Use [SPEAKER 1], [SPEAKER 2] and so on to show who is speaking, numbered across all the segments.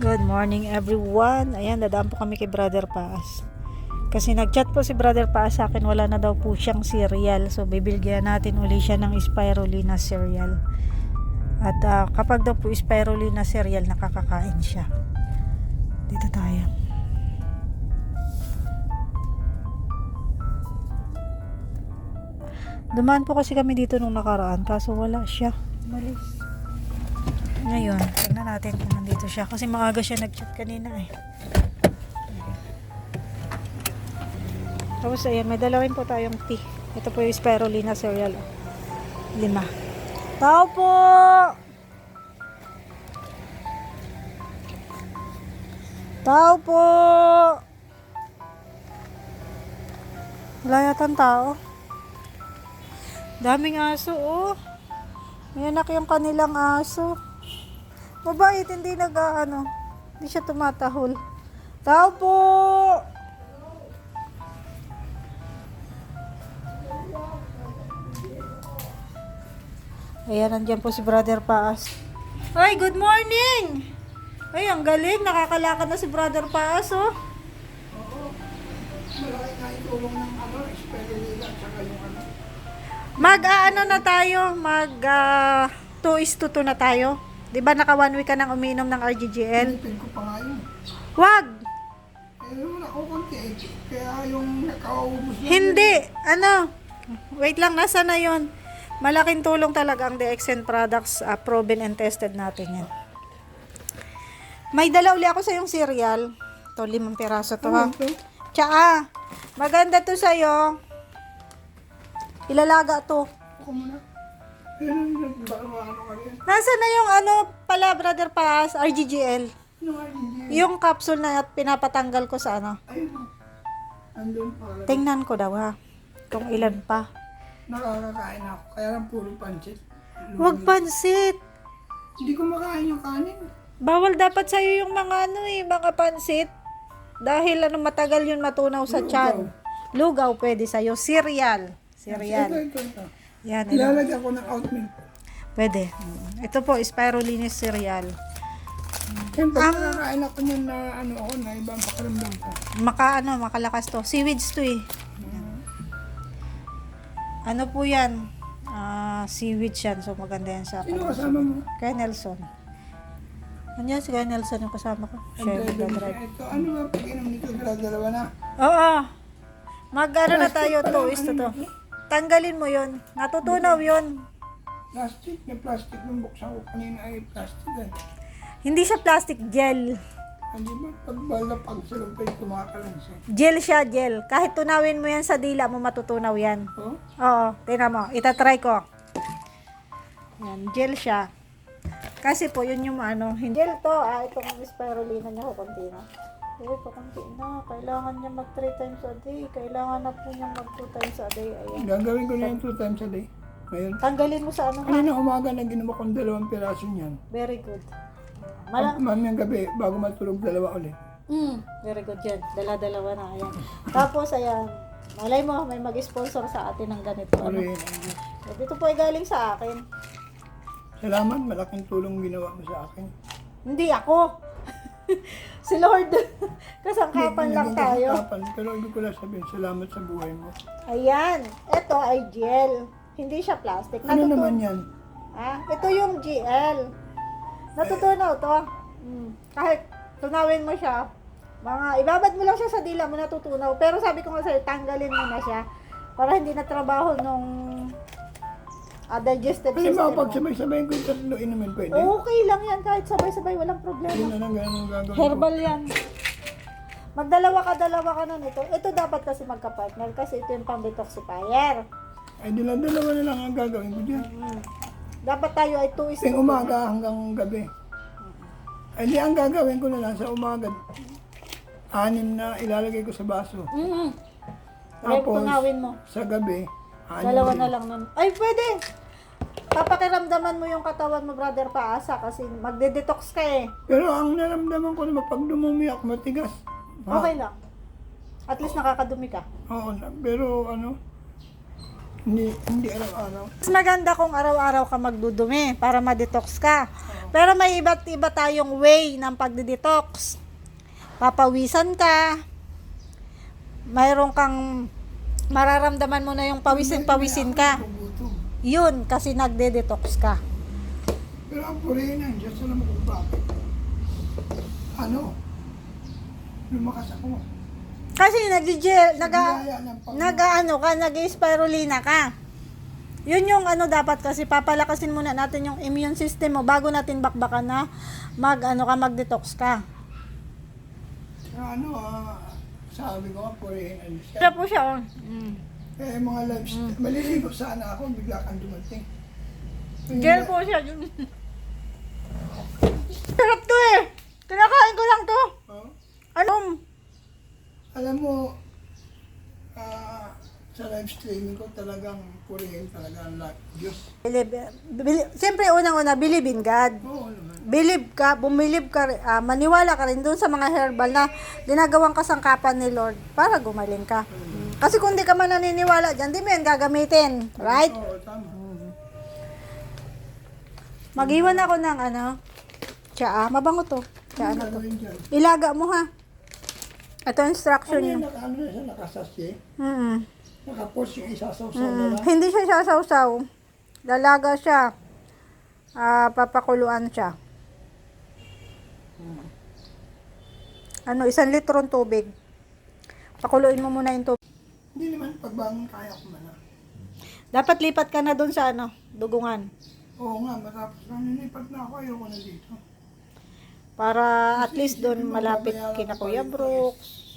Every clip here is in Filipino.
[SPEAKER 1] Good morning everyone. Ayan, dadaan po kami kay Brother Paas. Kasi nag-chat po si Brother Paas sa akin, wala na daw po siyang cereal. So bibilgyan natin uli siya ng spirulina cereal. At kapag daw po spirulina cereal, nakakakain siya. Dito tayo. Dumaan po kasi kami dito nung nakaraan, kaso wala siya. Malis. Ngayon, tignan natin kung nandito siya. Kasi maaga siya nag-chat kanina eh. Tapos ayan, may dalawin po tayong tea. Ito po yung spirulina cereal. 5. Tao po! Tao po! Wala yatang tao. Daming aso oh. May anak yung kanilang aso. Mabait, hindi hindi siya tumatahol. Tao po! Ayan, nandiyan po si Brother Paas. Ay, good morning! Ay, ang galing. Nakakalakad na si Brother Paas, oh.
[SPEAKER 2] Oo. Malaki nga itulong ng spirulina at saka yung
[SPEAKER 1] Na tayo? 2:2 na tayo? Di ba naka 1 week ka nang umiinom ng RGGL?
[SPEAKER 2] Pinipin ko pa nga yun.
[SPEAKER 1] Wag!
[SPEAKER 2] Wala ko konti eh. Kaya yung nakaubos na
[SPEAKER 1] Hindi! Wait lang, nasa na yon? Malaking tulong talaga ang DXN products, proven and tested natin yan. May dala uli ako sa yung cereal. Ito, 5 piraso to ha. Tsaka, maganda to sa'yo. Ilalaga to.
[SPEAKER 2] Ako muna. Ano ka rin?
[SPEAKER 1] Nasa na yung pala, Brother Paas, RGGL? Yung capsule na pinapatanggal ko sa
[SPEAKER 2] Ayun. Andun pa.
[SPEAKER 1] Tingnan ko daw ha. Kung ilan pa.
[SPEAKER 2] Nakakakain ako. Kaya lang puro pansit.
[SPEAKER 1] Huwag pansit.
[SPEAKER 2] Hindi ko makain yung kanin.
[SPEAKER 1] Bawal dapat sa'yo yung mga mga pansit. Dahil matagal yun matunaw sa tiyan. Lugaw pwede sa'yo. Cereal.
[SPEAKER 2] Ito.
[SPEAKER 1] Yan.
[SPEAKER 2] Ilalagyan ko ng oatmeal.
[SPEAKER 1] Pwede. Ito po, spirulina cereal.
[SPEAKER 2] Siyempre, nakakain ako niyan na na ibang pakiramdam ko.
[SPEAKER 1] Makalakas to. Seaweeds to eh. Ano po yan? Seaweeds yan. So maganda yan sa
[SPEAKER 2] Sino kasama mo?
[SPEAKER 1] Kaya Nelson. Ano yan? Si Kaya Nelson yung kasama ko. Share with the drive.
[SPEAKER 2] Ito, ano ba pag-inom nito? Dalawa na.
[SPEAKER 1] Oo. Na tayo. 2:2. Tanggalin mo yon. Natutunaw yon.
[SPEAKER 2] Plastic. May plastic nung buksan ko kanina ay plastic yan.
[SPEAKER 1] Hindi siya plastic, gel.
[SPEAKER 2] Hindi ba? Pagbala pag salumpay, kumakalan siya.
[SPEAKER 1] Gel siya, gel. Kahit tunawin mo yan sa dila mo, matutunaw yan.
[SPEAKER 2] Oh?
[SPEAKER 1] Oo, tingnan mo. Itatry ko. Yan, gel siya. Kasi po, yun yung hindi gel to. Itong spirulina niya ko, konti na. Konti na. Kailangan niya mag 3 times a day. Kailangan na po niya mag 2 times a day. Ayan.
[SPEAKER 2] Gagawin ko na yung 2 times a day. Ngayon.
[SPEAKER 1] Tanggalin mo sa ha?
[SPEAKER 2] Kanina umaga na ginawa kong 2 piraso niyan.
[SPEAKER 1] Very good.
[SPEAKER 2] Mamayang gabi, bago matulog 2 ulit.
[SPEAKER 1] Very good yan. Dala-dalawa na. Ayan. Tapos, ayan. Malay mo, may mag-sponsor sa atin ng ganito.
[SPEAKER 2] Sorry.
[SPEAKER 1] Dito po ay galing sa akin.
[SPEAKER 2] Salamat, malaking tulong ginawa mo sa akin.
[SPEAKER 1] Hindi ako. Si Lord. Kasangkapan lang
[SPEAKER 2] Naging
[SPEAKER 1] tayo.
[SPEAKER 2] kasangkapan, pero hindi ko lang sabihin, salamat sa buhay mo.
[SPEAKER 1] Ayan. Ito ay gel. Hindi siya plastic.
[SPEAKER 2] Ano naman yan?
[SPEAKER 1] Ito yung GL. Natutunaw to. Kahit tunawin mo siya, ibabad mo lang siya sa dila mo, natutunaw. Pero sabi ko nga sa'yo, tanggalin mo na siya para hindi na trabaho nung digestive
[SPEAKER 2] Pwede
[SPEAKER 1] system
[SPEAKER 2] ba pag sabay-sabay ko yung 3 inumin pwede?
[SPEAKER 1] Okay lang yan, kahit sabay-sabay, walang problema.
[SPEAKER 2] Yun na lang ganun gagawin ko.
[SPEAKER 1] Herbal yan. Magdalawa ka na nito. Ito dapat kasi magka-partner kasi ito yung pang-detoxifier.
[SPEAKER 2] Ay, dalawa na lang ang gagawin ko dyan.
[SPEAKER 1] Dapat tayo ay 2:2.
[SPEAKER 2] Yung umaga hanggang gabi. Ay, di ang gagawin ko na lang sa umaga. 6 na ilalagay ko sa baso. Tapos,
[SPEAKER 1] tunawin mo.
[SPEAKER 2] sa gabi, 6
[SPEAKER 1] Dalawa
[SPEAKER 2] din.
[SPEAKER 1] na lang nun. Ay, pwede! Papakiramdaman mo yung katawan mo, Brother Paasa, kasi magde-detox ka eh.
[SPEAKER 2] Pero ang naramdaman ko naman, pag dumumi ako, matigas.
[SPEAKER 1] Okay lang. At least nakakadumi ka.
[SPEAKER 2] Oo, pero hindi araw-araw.
[SPEAKER 1] Mas maganda kung araw-araw ka magdudumi para ma-detox ka. Pero may iba't iba tayong way ng pagdi-detox. Papawisan ka. Mayroon kang mararamdaman mo na yung pawisin ka.
[SPEAKER 2] Gutom.
[SPEAKER 1] Yun, kasi nagde-detox ka.
[SPEAKER 2] Pero ang purihin ng Diyos, alam mo kung bakit. Lumakas ako.
[SPEAKER 1] Kasi nag-spirulina
[SPEAKER 2] Biyaya ng Panginoon.
[SPEAKER 1] ka. Yun yung dapat kasi papalakasin muna natin yung immune system mo bago natin bakbakan na mag-detox ka.
[SPEAKER 2] Sabi ko, purihin ang Diyos.
[SPEAKER 1] Kaya po siya, oh.
[SPEAKER 2] Eh, mga lives, maliligo sana ako, bigla kang dumating.
[SPEAKER 1] Gel po siya. Sarap to eh. Kinakain ko lang to.
[SPEAKER 2] Oh,
[SPEAKER 1] Ano?
[SPEAKER 2] alam mo, sa live streaming ko talagang purihin talaga ang Diyos.
[SPEAKER 1] Siyempre, unang-una, believe in God.
[SPEAKER 2] Oo naman.
[SPEAKER 1] Believe ka, bumilib ka, maniwala ka rin dun sa mga herbal na ginagawang kasangkapan ni Lord para gumaling ka. Kasi kung di ka man naniniwala dyan, di mo yan gagamitin. Right?
[SPEAKER 2] Oo, tama.
[SPEAKER 1] Mag-iwan ako ng tsaa. Mabango to. Tsaa na to.
[SPEAKER 2] Gagawin dyan.
[SPEAKER 1] Ilaga mo ha. Ito instruction
[SPEAKER 2] Ano
[SPEAKER 1] niyo.
[SPEAKER 2] yan, ano na siya, nakasasye?
[SPEAKER 1] Mm-mm.
[SPEAKER 2] Nakapos yung isasaw-saw na lang.
[SPEAKER 1] Hindi siya sasawsaw. Lalaga siya. Papakuluan siya. 1 litrong tubig. Pakuluin mo muna yung tubig.
[SPEAKER 2] Hindi naman pagbangon kaya ko man.
[SPEAKER 1] Dapat lipat ka na doon sa dugungan.
[SPEAKER 2] Oo nga, matapos na nilipat na ako, ayoko na dito.
[SPEAKER 1] Para at least doon malapit kina Kuya Brooks.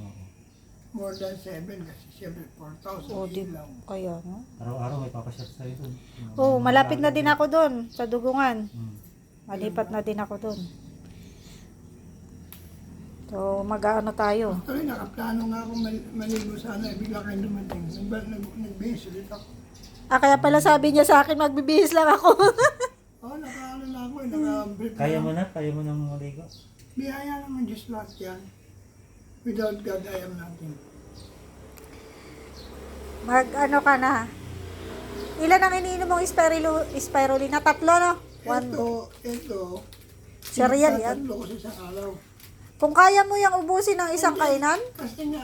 [SPEAKER 2] More than 7 kasi siyempre 4,000.
[SPEAKER 1] O, di
[SPEAKER 2] lang.
[SPEAKER 1] kaya, no?
[SPEAKER 3] Araw-araw may papashot sa'yo dun.
[SPEAKER 1] Oo, malapit na din ako doon sa dugungan.
[SPEAKER 3] Hmm.
[SPEAKER 1] Malipat na din ako doon. So, mag-ano tayo.
[SPEAKER 2] Actually, nakaplano nga ako maligo sana, bigla kayong dumating. Nag-base ulit ako.
[SPEAKER 1] Kaya pala sabi niya sa akin, magbibihis lang ako.
[SPEAKER 2] Oo, nakaano na ako eh, naka-brief
[SPEAKER 3] Kaya mo na? Kaya mo nang maligo?
[SPEAKER 2] Biyaya naman Diyos lahat yan. Without God, I am nothing.
[SPEAKER 1] Mag-ano ka na. Ilan ang iniinom mong spirulina? 3, no? 1.
[SPEAKER 2] Ito,
[SPEAKER 1] Cereal yan.
[SPEAKER 2] tatlo ko sa isang araw.
[SPEAKER 1] Kung kaya mo yung ubusin ng isang kainan,
[SPEAKER 2] Kasi nga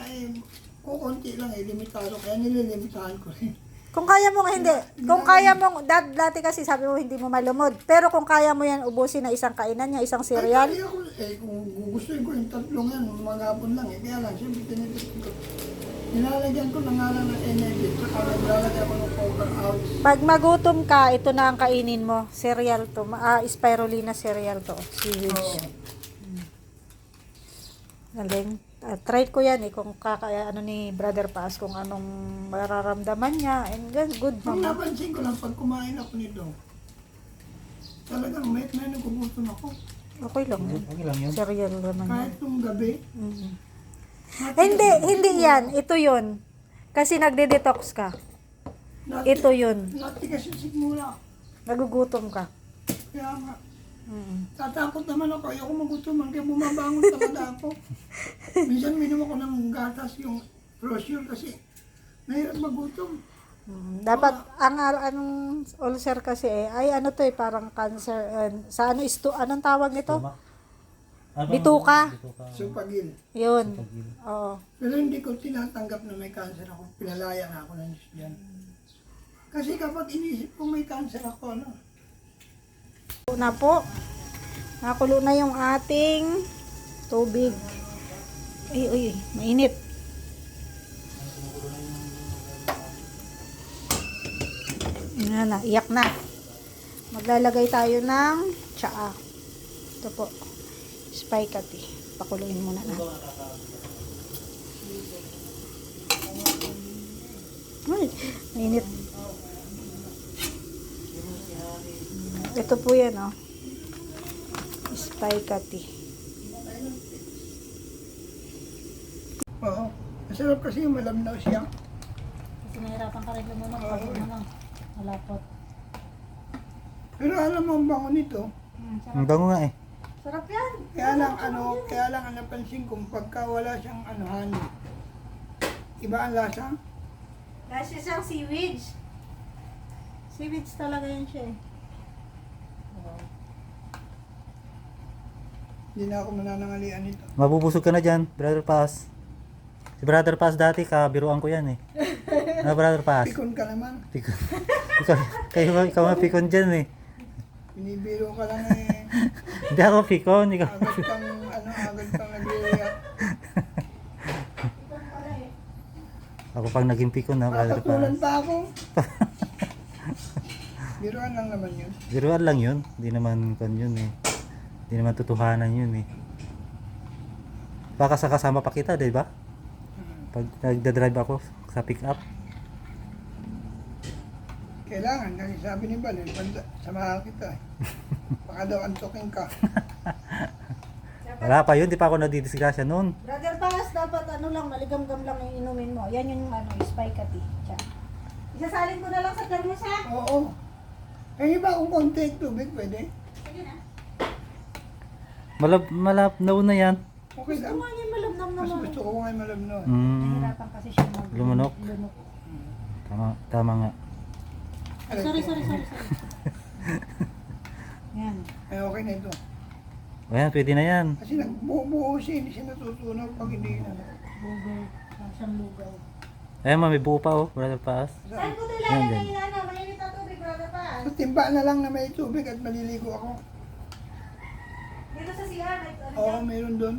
[SPEAKER 2] kukunti lang limitado, kaya nililimitahan ko rin.
[SPEAKER 1] kung kaya mo hindi. Kung kaya mo, dati kasi sabi mo hindi mo malumod. Pero kung kaya mo yan ubusin ng isang kainan, yung isang cereal,
[SPEAKER 2] Ay, ako, kung gugustuhin ko yung tatlong yan, magapon lang kaya lang, siyempre tinitin ko. Nilalagyan ko ng ngalan ng energy, saka naglalagyan ko ng poker out.
[SPEAKER 1] pag magutom ka, ito na ang kainin mo. Cereal to. Spirulina cereal to. Seaweed.
[SPEAKER 2] Oo.
[SPEAKER 1] Galing. Try ko yan kung ni Brother Paz kung anong mararamdaman niya. And good
[SPEAKER 2] Ang
[SPEAKER 1] naman.
[SPEAKER 2] napansin ko lang, pag kumain ako nito, talagang may nagugutom ako.
[SPEAKER 1] Okay lang yun.
[SPEAKER 3] Okay lang yun.
[SPEAKER 1] Cereal naman yan.
[SPEAKER 2] Kahit nung gabi,
[SPEAKER 1] Mhm. Hindi yan. Ito yun. Kasi nagde-detox ka. Ito yun.
[SPEAKER 2] natigas yung sigmula.
[SPEAKER 1] Nagugutom ka.
[SPEAKER 2] Kaya nga,
[SPEAKER 1] Mhm.
[SPEAKER 2] tatakot naman ako, ayoko magutuman, kaya bumabangon talaga ako. Minsan minum ako ng gatas yung brochure kasi mahirap magutom.
[SPEAKER 1] Dapat anong ulcer kasi ay parang cancer sa anong tawag nito?
[SPEAKER 3] Tama. Ano?
[SPEAKER 1] Bituka.
[SPEAKER 2] Supagil.
[SPEAKER 1] Yun.
[SPEAKER 3] Pagil.
[SPEAKER 1] Oo.
[SPEAKER 2] Pero hindi ko tinatanggap na may cancer ako. Pinalaya na ako ng Diyos dyan. Kasi kapag inisip ko may cancer ako,
[SPEAKER 1] Na po. Nakulo na yung ating tubig. Ay, mainit. Yan na, iyak na. Maglalagay tayo ng tsaa. Ito po. Spikati. Pakuluin muna natin. Ay, mainit. Ito po yan, oh. Spikati.
[SPEAKER 2] oo. Masarap kasi yung malamnaw siya.
[SPEAKER 1] Kasi nahirapan ka rin lumunok pag malapot.
[SPEAKER 2] Pero alam mo ang bango nito.
[SPEAKER 3] Ang bango nga eh.
[SPEAKER 1] Sarap yan.
[SPEAKER 2] Kaya lang ang napansin ko, pagka wala siyang honey, iba ang lasa.
[SPEAKER 1] Kasi siyang seaweeds. Seaweeds talaga yan siya eh.
[SPEAKER 2] Hindi na ako mananangalian nito.
[SPEAKER 3] Mabubusog ka na dyan, Brother Paz. Si Brother Paz dati, kabiruan ko yan eh. Na Brother Paz?
[SPEAKER 2] Pikon ka naman.
[SPEAKER 3] Pikon. ikaw nga pikon dyan eh.
[SPEAKER 2] Binibiro ka lang eh.
[SPEAKER 3] Hindi ako pikon, ikaw.
[SPEAKER 2] Agad kang nag-react.
[SPEAKER 3] Ako pang naging pikon na, Brother
[SPEAKER 2] Papatulan
[SPEAKER 3] Paz.
[SPEAKER 2] pa ako. Biruan lang naman yun.
[SPEAKER 3] Biruan lang yun. Hindi naman kon yun eh. Hindi naman tutuhanan yun eh. Baka sa kasama pa kita, di ba? Pag nagdadrive ako sa pick-up.
[SPEAKER 2] Kailangan, kasi sabi ni Bal, samahan kita eh. Baka daw antokin ka.
[SPEAKER 3] Wala pa yun, di pa ako nadidisgrasya noon.
[SPEAKER 1] Brother Paz, dapat ano lang, maligam-gam lang yung inumin mo. Yan yung ano, spike tea. Tiyan. Isasalin ko na lang sa thermos ha?
[SPEAKER 2] Oo. Eh, iba kung konti tubig, pwede.
[SPEAKER 1] Sige na.
[SPEAKER 3] Malabnaw na yan.
[SPEAKER 2] Okay
[SPEAKER 1] Gusto
[SPEAKER 2] lang.
[SPEAKER 1] nga niya malabnam
[SPEAKER 2] Mas
[SPEAKER 1] naman.
[SPEAKER 2] gusto ko nga yung malabnaw.
[SPEAKER 1] Nahirapan kasi siya
[SPEAKER 3] Lumunok.
[SPEAKER 1] Lunok.
[SPEAKER 3] Tama nga.
[SPEAKER 1] Ay, sorry. Yan.
[SPEAKER 2] Eh, okay na ito.
[SPEAKER 3] Ayan, pwede na yan.
[SPEAKER 2] Kasi nagbuo siya, hindi siya natutunaw pag hindi na.
[SPEAKER 1] Lugaw. Siyang lugaw.
[SPEAKER 3] Ayan, may buo pa oh, Brother Paz.
[SPEAKER 1] Saan ko ito
[SPEAKER 3] Yan,
[SPEAKER 1] ilalagay
[SPEAKER 3] yan.
[SPEAKER 1] yung ano? Mainit na tubig, Brother Paz.
[SPEAKER 2] So, timba na lang na may tubig at maliligo ako.
[SPEAKER 1] Dito sa CR, may ano
[SPEAKER 2] Oo,
[SPEAKER 1] dyan?
[SPEAKER 2] meron doon.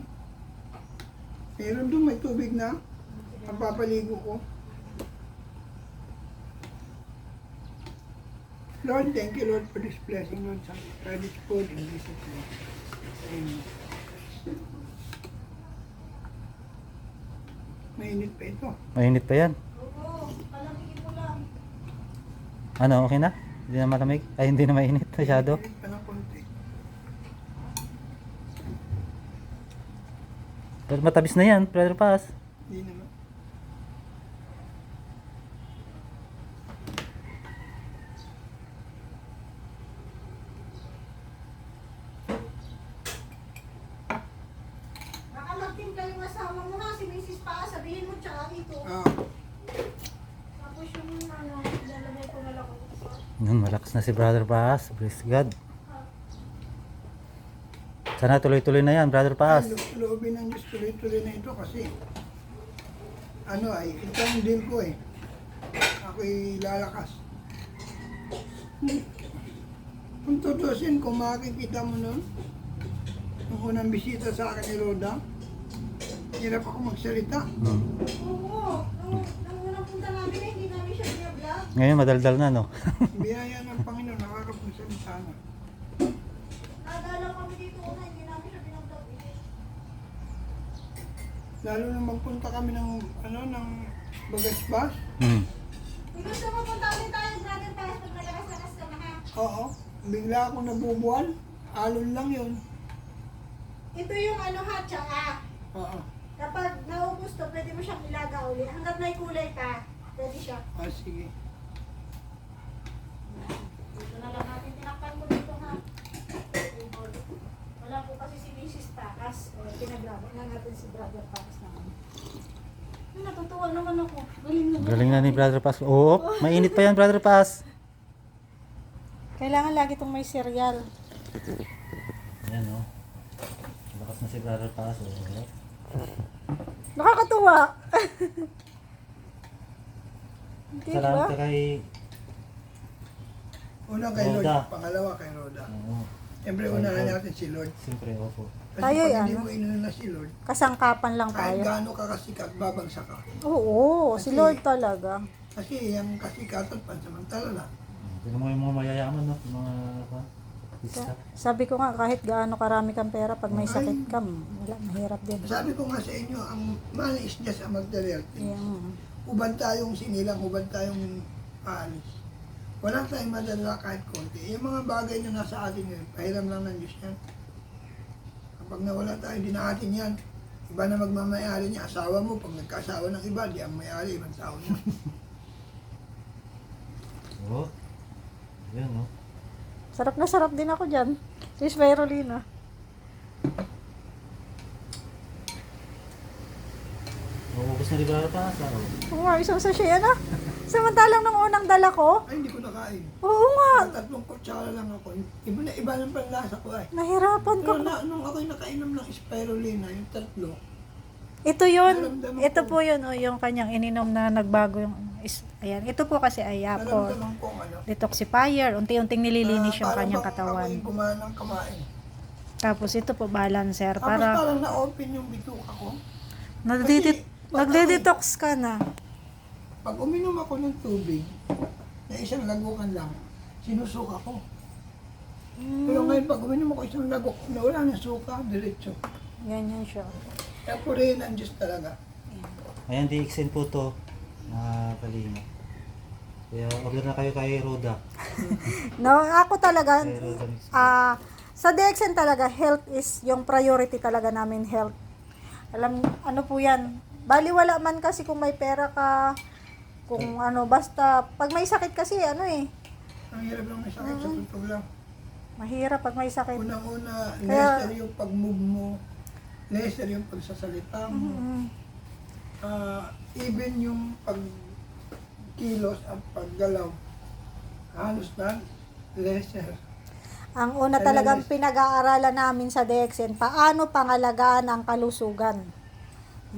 [SPEAKER 2] Meron doon, may tubig na. Magpapaligo ko. Lord, thank you Lord for this blessing, Lord. For this food in Jesus' name. Amen. Mainit pa ito.
[SPEAKER 3] Mainit pa yan.
[SPEAKER 1] Oo, palamigin mo lang.
[SPEAKER 3] Ano, okay na? Hindi na malamig? Ay, hindi na mainit masyado.
[SPEAKER 2] Mainit pa ng konti.
[SPEAKER 3] Pero matabis na yan, Brother Paz.
[SPEAKER 2] Hindi naman.
[SPEAKER 1] Baka magtimpla yung asawa mo ha, si Mrs. Pa, sabihin mo tsaka ito.
[SPEAKER 2] Ah,
[SPEAKER 1] Tapos yung ano, lalagay ko na lang ako.
[SPEAKER 3] Malakas na si Brother Paz. Praise God. Sana tuloy-tuloy na yan, Brother Paz.
[SPEAKER 2] loobin ng Diyos tuloy-tuloy na ito kasi ano ay, ito ang deal ko eh. Ako'y lalakas. Kung tutusin, kung makikita mo nun, nung unang bisita sa akin ni Roda, hirap ako magsalita.
[SPEAKER 1] Oo, nung unang punta namin eh, hindi namin siya binablog.
[SPEAKER 3] Ngayon, madaldal na, no?
[SPEAKER 2] Biyaya ng Panginoon, nakakapagsalita na.
[SPEAKER 1] Nadalaw kami dito una, hindi namin siya binablog eh.
[SPEAKER 2] Lalo nung magpunta kami ng, ng Bagasbas.
[SPEAKER 1] Kung gusto mo punta ulit tayo, Brother Paz, pag nalakas-lakas ka na ha.
[SPEAKER 2] Oo, bigla akong nabubuan. Alon lang yun.
[SPEAKER 1] Ito yung ano ha, tsaka.
[SPEAKER 2] Oo.
[SPEAKER 1] Kapag naubos to, pwede mo siyang ilaga ulit. Hanggang may kulay pa, pwede siya.
[SPEAKER 2] Ah, sige.
[SPEAKER 1] Dito na lang natin tinakpan ko dito ha. Wala po kasi si Mrs. Takas. Pinaglabot na natin si Brother Takas naman. Natutuwa naman ako. Galing naman.
[SPEAKER 3] Galing na ni Brother Paz. Oo, mainit pa yan, Brother Paz.
[SPEAKER 1] Kailangan lagi itong may cereal.
[SPEAKER 3] Ayan, oh. Lakas na si Brother Paz. Oh.
[SPEAKER 1] Nakakatuwa. Di
[SPEAKER 3] Salamat
[SPEAKER 1] ba?
[SPEAKER 3] ka kay...
[SPEAKER 2] Una kay Lord,
[SPEAKER 3] Roda.
[SPEAKER 2] pangalawa kay Roda.
[SPEAKER 3] Oo,
[SPEAKER 2] Siyempre, unahan natin si Lord.
[SPEAKER 3] siyempre, opo.
[SPEAKER 2] Kasi
[SPEAKER 1] Tayo
[SPEAKER 2] pag
[SPEAKER 1] yan,
[SPEAKER 2] hindi
[SPEAKER 1] no?
[SPEAKER 2] mo inuna si Lord,
[SPEAKER 1] Kasangkapan lang
[SPEAKER 2] kahit
[SPEAKER 1] tayo.
[SPEAKER 2] gaano ka kasikat, babagsak ka.
[SPEAKER 1] Oo, si Lord talaga.
[SPEAKER 2] Kasi yung kasikatan, pansamantala lang.
[SPEAKER 3] Tignan mo yung mga mayayaman, no? Yung mga... Pista.
[SPEAKER 1] Sabi ko nga, kahit gaano karami kang pera, pag may sakit ka, wala, mahirap din.
[SPEAKER 2] Sabi ko nga sa inyo, ang money is just a material thing.
[SPEAKER 1] Yung,
[SPEAKER 2] Uban tayong sinilang, uban tayong aalis. Wala tayong madala kahit konti. Yung mga bagay na nasa atin yun, pahiram lang ng Diyos yan. Kapag nawala tayo, di na atin yan. Iba na magmamayari niya, asawa mo. Pag nagkasawa ng iba, di ang mayari, ibang tao niya.
[SPEAKER 3] Oo. Yan, no?
[SPEAKER 1] sarap na sarap din ako dyan. Si Spirulina.
[SPEAKER 3] Maubos na rin Brother Paz, ah.
[SPEAKER 1] Oo nga, isang sachet yan ah. Samantalang nung unang dala ko,
[SPEAKER 2] Ay, hindi ko nakain.
[SPEAKER 1] oo nga,
[SPEAKER 2] Tatlong kutsara lang ako. Iba ng panlasa ko ay.
[SPEAKER 1] nahirapan ko.
[SPEAKER 2] Pero nung ako'y nakainom ng spirulina, yung tatlo,
[SPEAKER 1] Ito yun,
[SPEAKER 2] Naramdaman
[SPEAKER 1] ito
[SPEAKER 2] ko.
[SPEAKER 1] po yun, oh, yung kanyang ininom na nagbago yung, ayan, ito po kasi ay Yapo.
[SPEAKER 2] naramdaman kong ano.
[SPEAKER 1] Detoxifier, unti-unting nililinis yung
[SPEAKER 2] parang
[SPEAKER 1] kanyang
[SPEAKER 2] bang
[SPEAKER 1] katawan.
[SPEAKER 2] ako'y gumaan ng kamain.
[SPEAKER 1] Tapos ito po balancer
[SPEAKER 2] Tapos
[SPEAKER 1] para
[SPEAKER 2] parang na-open yung bituka ko. pag
[SPEAKER 1] nagde-detox ka na.
[SPEAKER 2] Pag uminom ako ng tubig, na isang lagukan lang, sinusuka ko. Pero ngayon, pag uminom ako isang lagok na wala ng suka, diretso.
[SPEAKER 1] Ganyan siya.
[SPEAKER 2] Kaya purihin ang Diyos talaga.
[SPEAKER 3] Ayan, DXN po to. Mga kalinga. Kaya order na kayo kay Roda.
[SPEAKER 1] No, ako talaga,
[SPEAKER 3] Kay Roda Mix.
[SPEAKER 1] sa DXN talaga, health is yung priority talaga namin, health. Alam, ano po yan, baliwala man kasi kung may pera ka, kung ano, basta, pag may sakit kasi, ano eh,
[SPEAKER 2] Ang hirap lang may sakit sa totoo lang.
[SPEAKER 1] mahirap pag may sakit.
[SPEAKER 2] Unang-una,
[SPEAKER 1] Kaya-
[SPEAKER 2] lesser yung pag-move mo, lesser yung pagsasalita mo, even yung pag-kilos at paggalaw, halos na lesser.
[SPEAKER 1] Ang una talagang pinag-aaralan namin sa DXN, paano pangalagaan ang kalusugan.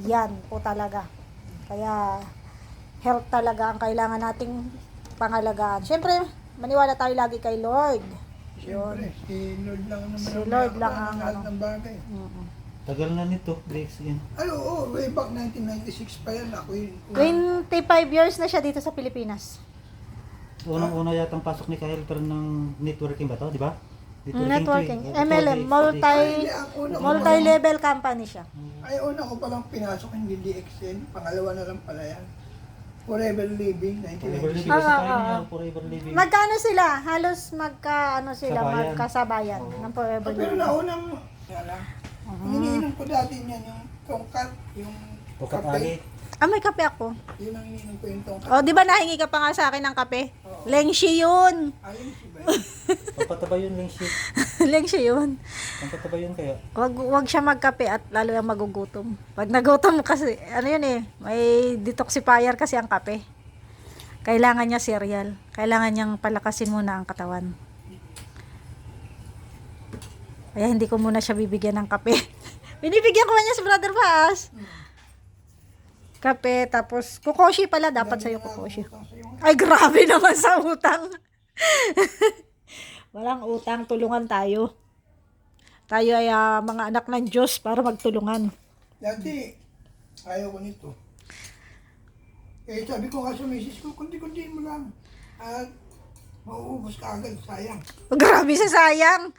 [SPEAKER 1] Yan po talaga. Kaya, health talaga ang kailangan nating pangalagaan. Siyempre, maniwala tayo lagi kay Lord.
[SPEAKER 2] Siyempre, si Lord lang naman
[SPEAKER 1] Si
[SPEAKER 2] ang
[SPEAKER 1] Lord lang
[SPEAKER 2] mayakap
[SPEAKER 1] ang
[SPEAKER 2] ng lahat
[SPEAKER 1] ano.
[SPEAKER 2] ng bagay.
[SPEAKER 3] Tagal na nito, DXN.
[SPEAKER 2] Ay, oo, way back 1996 pa yan. Ako yun.
[SPEAKER 1] 25 years na siya dito sa Pilipinas.
[SPEAKER 3] Unang-una yatang pasok ni Kyle pero ng networking ba to, di ba?
[SPEAKER 1] Networking.
[SPEAKER 3] to eh.
[SPEAKER 1] MLM,
[SPEAKER 2] Ay, ang una ko
[SPEAKER 1] multi-level company siya.
[SPEAKER 2] Ay, una ko palang pinasok hindi DXN. Pangalawa na lang pala yan. Forever Living,
[SPEAKER 3] Forever
[SPEAKER 2] 1996.
[SPEAKER 3] Living. Sa
[SPEAKER 1] Ah,
[SPEAKER 3] tayo
[SPEAKER 1] ah,
[SPEAKER 3] niya, Forever Living.
[SPEAKER 1] Magkano sila? Halos magka, sila,
[SPEAKER 3] Sabayan.
[SPEAKER 1] magkasabayan ng Forever
[SPEAKER 2] Pero
[SPEAKER 1] Living.
[SPEAKER 2] naunang, wala. Ang iniinom ko dati niyan, yung tongkat, yung
[SPEAKER 3] Tukat
[SPEAKER 2] kape.
[SPEAKER 3] Ali.
[SPEAKER 1] May kape ako.
[SPEAKER 2] Yun ang iniinom ko yung tongkat.
[SPEAKER 1] O, di ba nahingi ka pa nga sa akin ng kape? Lengshi yun.
[SPEAKER 2] Ayun si Bay.
[SPEAKER 3] Pampataba yun lang shit.
[SPEAKER 1] Lengshi yun.
[SPEAKER 3] Pampataba yun kaya.
[SPEAKER 1] Wag siya magkape at lalo yung magugutom. Pag nagutom kasi, ano yun eh, may detoxifier kasi ang kape. Kailangan niya cereal. Kailangan niyang palakasin muna ang katawan. Kaya hindi ko muna siya bibigyan ng kape. Binibigyan ko niya si Brother Paz. Kape, tapos kukoshi pala. Dapat sa'yo kukoshi. Ay, grabe naman sa utang. Walang utang, tulungan tayo. Tayo ay mga anak ng Diyos para magtulungan.
[SPEAKER 2] Dati, ayaw ko nito. Eh, sabi ko nga sa misis ko, kundi-kundi mo lang. At mauubos ka agad, sayang.
[SPEAKER 1] Grabe sa sayang.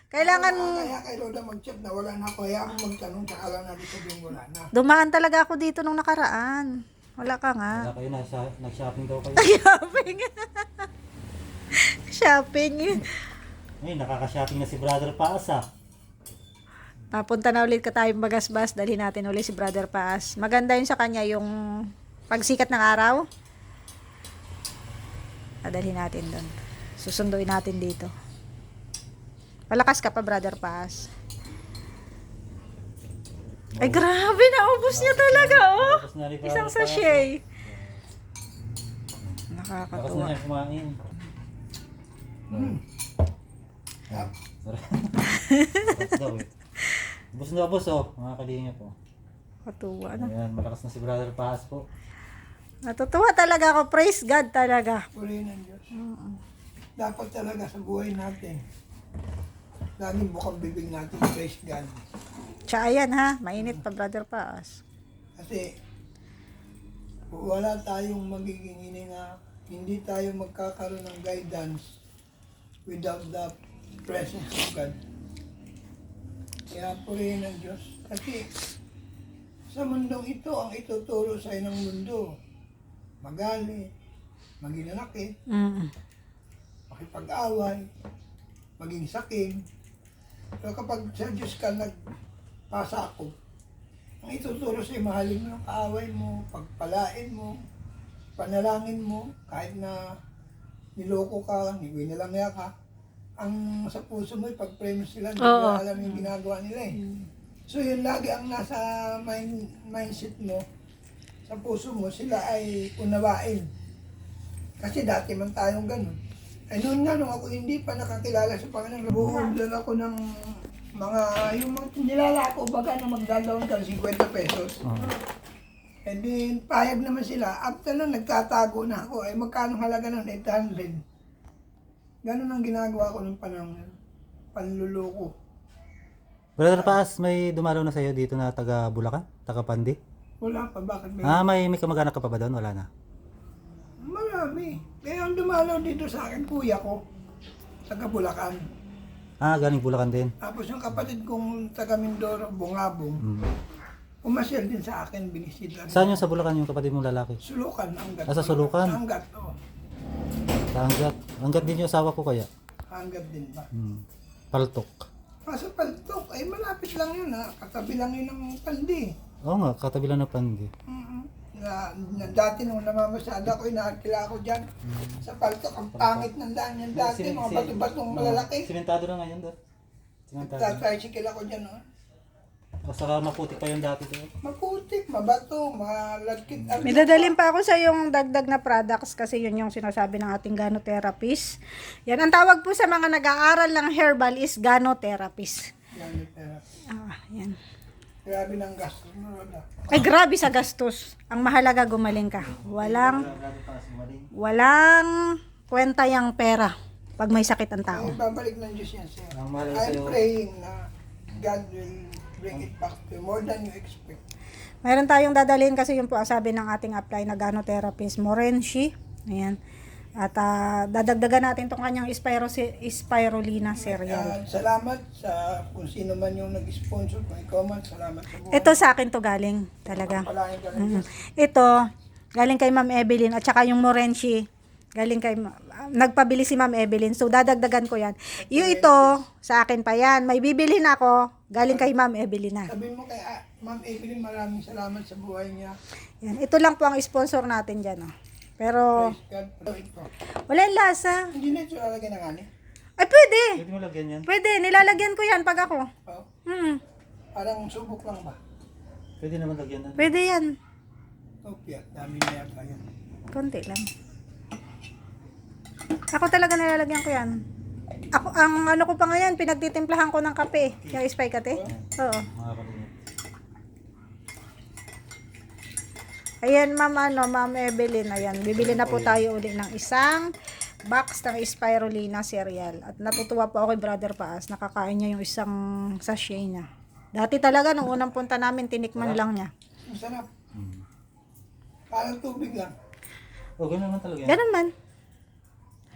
[SPEAKER 1] Kailangan,
[SPEAKER 2] Kaya kay Roda mag-chat na wala na ako. Kaya ako magtanong, tsaka lang natin sabihin wala na.
[SPEAKER 1] dumaan talaga ako dito nung nakaraan. Wala ka nga.
[SPEAKER 3] Wala kayo na, nag-shopping daw kayo.
[SPEAKER 1] Shopping. Shopping.
[SPEAKER 3] Ngayon, nakaka-shopping na si Brother Paasa.
[SPEAKER 1] Papunta na ulit ka tayong Bagasbas. Dalhin natin ulit si Brother Paas. Maganda yun sa kanya yung pagsikat ng araw. Dadalhin natin doon. Susunduin natin dito. Malakas ka pa, Brother Paas. Ay, grabe. Naubos niya talaga, oh.
[SPEAKER 3] Tapos na rin
[SPEAKER 1] Isang
[SPEAKER 3] Brother Paasa.
[SPEAKER 1] sachet.
[SPEAKER 3] Tapos na
[SPEAKER 1] Nakakatuwa.
[SPEAKER 3] niya kumain.
[SPEAKER 2] Sarap.
[SPEAKER 3] Sarap daw eh. Bus na bus oh, mga kalinga po.
[SPEAKER 1] Katuwa na.
[SPEAKER 3] Ayan, malakas na si Brother Paas po.
[SPEAKER 1] Natutuwa talaga ako. Praise God talaga.
[SPEAKER 2] Purihin ng Diyos. Dapat talaga sa buhay natin. Laging bukang bibig natin, praise God.
[SPEAKER 1] Tsaka ayan ha. Mainit pa, Brother Paas.
[SPEAKER 2] Kasi wala tayong magiging hininga, hindi tayo magkakaroon ng guidance without the presence of God. Kaya purihin ng Diyos. Kasi sa mundong ito, ang ituturo sa ng mundo, magalit, maginanakit, makipag-away, maging sakim. Pero kapag sa Diyos ka nagpasakop, ang ituturo sa'yo, mahalin mo, kaaway mo, pagpalain mo, panalangin mo, kahit na niloko ka, nilalangya ka, ang sa puso mo, pag-pray mo sila, hindi
[SPEAKER 1] Oo.
[SPEAKER 2] nila alam yung ginagawa nila eh. So yun lagi ang nasa mindset mo, sa puso mo, sila ay unawain. Kasi dati man tayong ganun. Ay noon nga, nung ako hindi pa nakakilala sa Panginoon, nag-order ako ng mga, yung mga nilala ko, baga na magdadawang ka 50 pesos.
[SPEAKER 3] Oo.
[SPEAKER 2] And then, payag naman sila. After nun, nagtatago na ako. Ay, magkano halaga nun? 800. Ganun ang ginagawa ko ng panahon. Panluloko.
[SPEAKER 3] Brother Paas, may dumalaw na sa'yo dito na taga Bulacan? Taga Pandi?
[SPEAKER 2] Wala pa, bakit ba?
[SPEAKER 3] Ah, may kamag-anak ka pa ba doon? Wala na.
[SPEAKER 2] Marami. Kaya ang dumalaw dito sa akin, kuya ko. Taga Bulacan.
[SPEAKER 3] Ah, galing Bulacan din.
[SPEAKER 2] Tapos yung kapatid kong taga Mindoro, Bungabong,
[SPEAKER 3] Mm.
[SPEAKER 2] umasyal din sa akin, binisita.
[SPEAKER 3] Saan yung sa Bulacan yung kapatid mong lalaki?
[SPEAKER 2] Sulukan, Angat.
[SPEAKER 3] Ah, sa Sulukan?
[SPEAKER 2] Angat, oo.
[SPEAKER 3] Sa Angat. Angat din yung asawa ko kaya.
[SPEAKER 2] Angat din ba?
[SPEAKER 3] Paltok.
[SPEAKER 2] Kaso Paltok, ay malapit lang yun ha. Katabi lang yun ng Pandi.
[SPEAKER 3] Oo nga, katabi lang ng Pandi.
[SPEAKER 2] Na dati nung namamasada ko, inaakila ako dyan. Sa Paltok, ang pangit ng daan yan dati. Mga bato-batong malalaki.
[SPEAKER 3] Simentado na ngayon doon. Simentado.
[SPEAKER 2] Tatricycle ako dyan. Oh.
[SPEAKER 3] O saka maputik pa yung dati doon.
[SPEAKER 2] Maputik, mabato, malagkit.
[SPEAKER 1] May dadalhin pa ako sa yung dagdag na products kasi yun yung sinasabi ng ating ganotherapist. Yan, ang tawag po sa mga nag-aaral ng herbal is ganotherapist. Yan.
[SPEAKER 2] Grabe ng gastos mo, wala.
[SPEAKER 1] Ay, grabe sa gastos. Ang mahalaga, gumaling ka. Walang kwenta yung pera pag may sakit ang tao.
[SPEAKER 2] Ay, babalik ng Diyos yan, sir.
[SPEAKER 3] Ang mahalaga
[SPEAKER 2] I'm
[SPEAKER 3] sa'yo.
[SPEAKER 2] praying na God will bring it back to you more than you expect.
[SPEAKER 1] Mayroon tayong dadalhin kasi yun po ang sabi ng ating apply na ganotherapist, Morenshi. Ayan. At dadagdagan natin itong kanyang spirulina cereal.
[SPEAKER 2] Salamat sa kung sino man yung nag-sponsor, kung ikaw man, salamat sa buhay.
[SPEAKER 1] Ito sa akin to galing talaga.
[SPEAKER 2] Palain ka lang.
[SPEAKER 1] Ito, galing kay Ma'am Evelyn at saka yung Morenshi, galing kay nagpabili si Ma'am Evelyn. So dadagdagan ko 'yan. Yung ito sa akin pa 'yan. May bibilhin ako, galing kay Ma'am Evelyn na.
[SPEAKER 2] Sabihin mo kay Ma'am Evelyn, maraming salamat sa buhay niya.
[SPEAKER 1] Yan, ito lang po ang sponsor natin diyan, oh. Pero
[SPEAKER 2] Praise God. Ito.
[SPEAKER 1] wala yung lasa.
[SPEAKER 2] Hindi na ito lalagyan ng ani.
[SPEAKER 1] Ay pwede.
[SPEAKER 3] Pwede mo lagyan yan?
[SPEAKER 1] Pwede, nilalagyan ko 'yan pag ako.
[SPEAKER 2] Oh,
[SPEAKER 1] Parang
[SPEAKER 2] subok lang ba?
[SPEAKER 3] Pwede naman lagyan yan.
[SPEAKER 1] pwede 'yan.
[SPEAKER 2] Opia, dami na yata yan.
[SPEAKER 1] Konti lang. Ako talaga nilalagyan ko 'yan. Ako ang ano ko pa ngayon, pinagtitimplahan ko ng kape, yung spike ate. Oo.
[SPEAKER 3] Mga kapatid.
[SPEAKER 1] Ayan, Ma'am Evelyn, ayan, bibili na po tayo uli ng isang box ng spirulina cereal. At natutuwa po ako kay Brother Paas, nakakain niya yung isang sachet niya. Dati talaga, nung unang punta namin, tinikman lang niya.
[SPEAKER 2] Masarap. Parang tubig lang.
[SPEAKER 3] O, gano'n naman talaga yan.
[SPEAKER 1] Ganun man.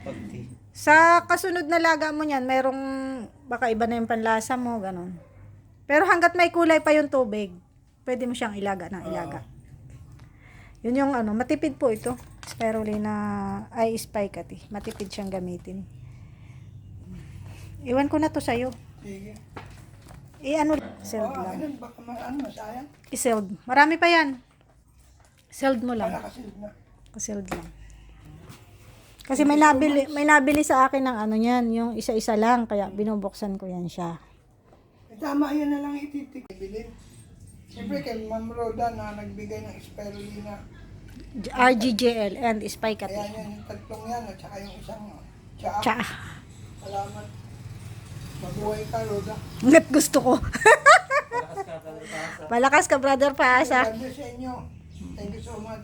[SPEAKER 3] Pag-tea.
[SPEAKER 1] Sa kasunod na laga mo niyan, merong, baka iba na yung panlasa mo, ganun. Pero hanggat may kulay pa yung tubig, pwede mo siyang ilaga ng ilaga. Yun yung ano, matipid po ito. Spirulina, ay spike ati. Matipid siyang gamitin. Iwan ko na to sa'yo.
[SPEAKER 2] Sige.
[SPEAKER 1] I-ano, seld lang.
[SPEAKER 2] Ganun, baka masayang.
[SPEAKER 1] I-seld. Marami pa yan. Seld mo lang.
[SPEAKER 2] Malakasil na.
[SPEAKER 1] Seld lang. Kasi may nabili sa akin ng ano yan, yung isa-isa lang, kaya binubuksan ko yan siya.
[SPEAKER 2] Tama, yan na lang ititik. Bilhin. Siyempre kay Ma'am Roda na nagbigay ng spirulina.
[SPEAKER 1] RGGL and spike
[SPEAKER 2] Kaya
[SPEAKER 1] ati.
[SPEAKER 2] yan, yung tatlong yan at saka yung isang tsaa.
[SPEAKER 1] Tsa.
[SPEAKER 2] Salamat. Mabuhay ka, Roda.
[SPEAKER 1] Ngat gusto ko. Malakas ka, Brother Paasa.
[SPEAKER 2] God bless sa inyo. Thank you so much.